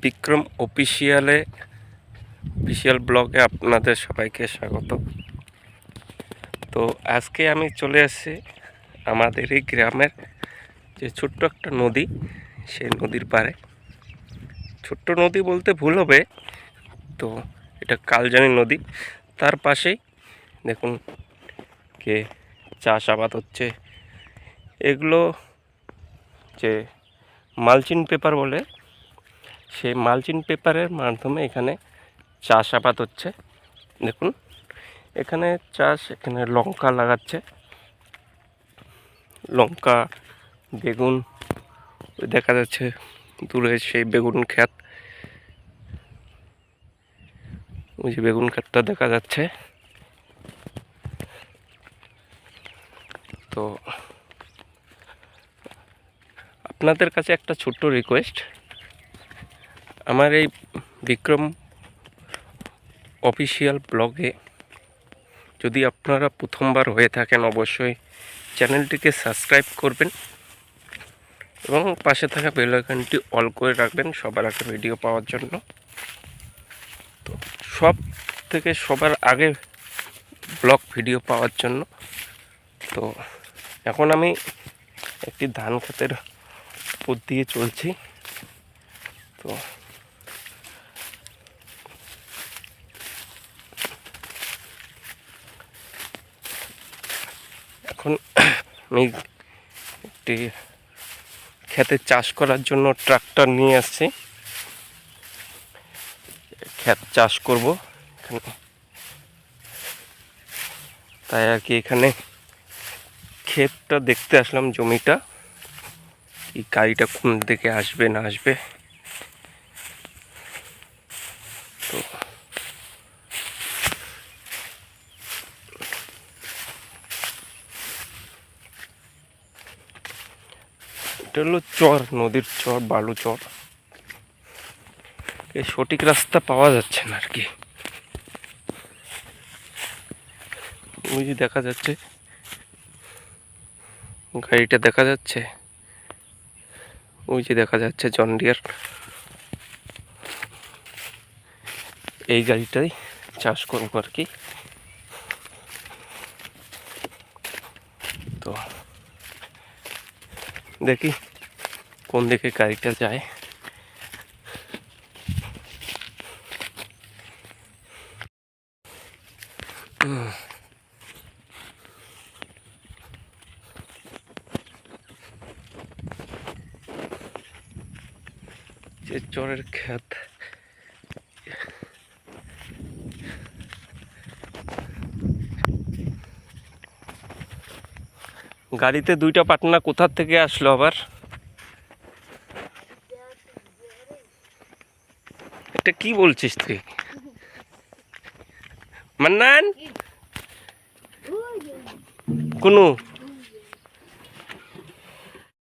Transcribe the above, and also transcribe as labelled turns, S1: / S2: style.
S1: Vikram official ব্লগে আপনাদের সবাইকে স্বাগত। তো আজকে আমি চলে আসছি আমাদের এই গ্রামের যে ছোট্ট একটা নদী, সেই নদীর পাড়ে। ছোট্ট নদী বলতে ভুল হবে, তো এটা কালজানি নদী। তার পাশেই দেখুন কে চাষাবাদ হচ্ছে। এগুলো যে মালচিং পেপার বলে, সেই মালচিং পেপারের মাধ্যমে এখানে চাষাবাদ হচ্ছে। দেখুন এখানে এখানে লঙ্কা লাগাচ্ছে, লঙ্কা, বেগুন। দেখা যাচ্ছে দূরে সেই বেগুন ক্ষেত, ওই যে বেগুন ক্ষেতটা দেখা যাচ্ছে। তো আপনাদের কাছে একটা ছোট্ট রিকোয়েস্ট, আমার এই বিক্রম অফিসিয়াল ব্লগে যদি আপনারা প্রথমবার হয়ে থাকেন, অবশ্যই চ্যানেলটিকে সাবস্ক্রাইব করবেন এবং পাশে থাকা বেল আইকনটি অল করে রাখবেন সবার আগে ভিডিও পাওয়ার জন্য। তো সবার আগে ব্লগ ভিডিও পাওয়ার জন্য। তো এখন আমি একটি ধান ক্ষেতের উপর দিয়ে চলছি। তো এখন আমি একটি ক্ষেতে চাষ করার জন্য ট্রাক্টর নিয়ে আসছি, ক্ষেত চাষ করব এখানে। তাই আর কি এখানে ক্ষেতটা দেখতে আসলাম, জমিটা, এই গাড়িটা কোন দিকে আসবে না আসবে। তো এটা হলো চর, নদীর চর, বালু চর। এই সঠিক রাস্তা পাওয়া যাচ্ছে না আর কি। ওই যে দেখা যাচ্ছে গাড়িটা, দেখা যাচ্ছে ওই যে দেখা যাচ্ছে জন ডিয়ার। এই গাড়িটাই চাষ করবো আর কি। তো দেখি কোন দিকে গাড়িটা যায়। যে চরের ক্ষেত, গাড়িতে দুইটা পাটনা কোথার থেকে আসলো আবার? এটা কি বলছিস তুই মান্নান? কোনু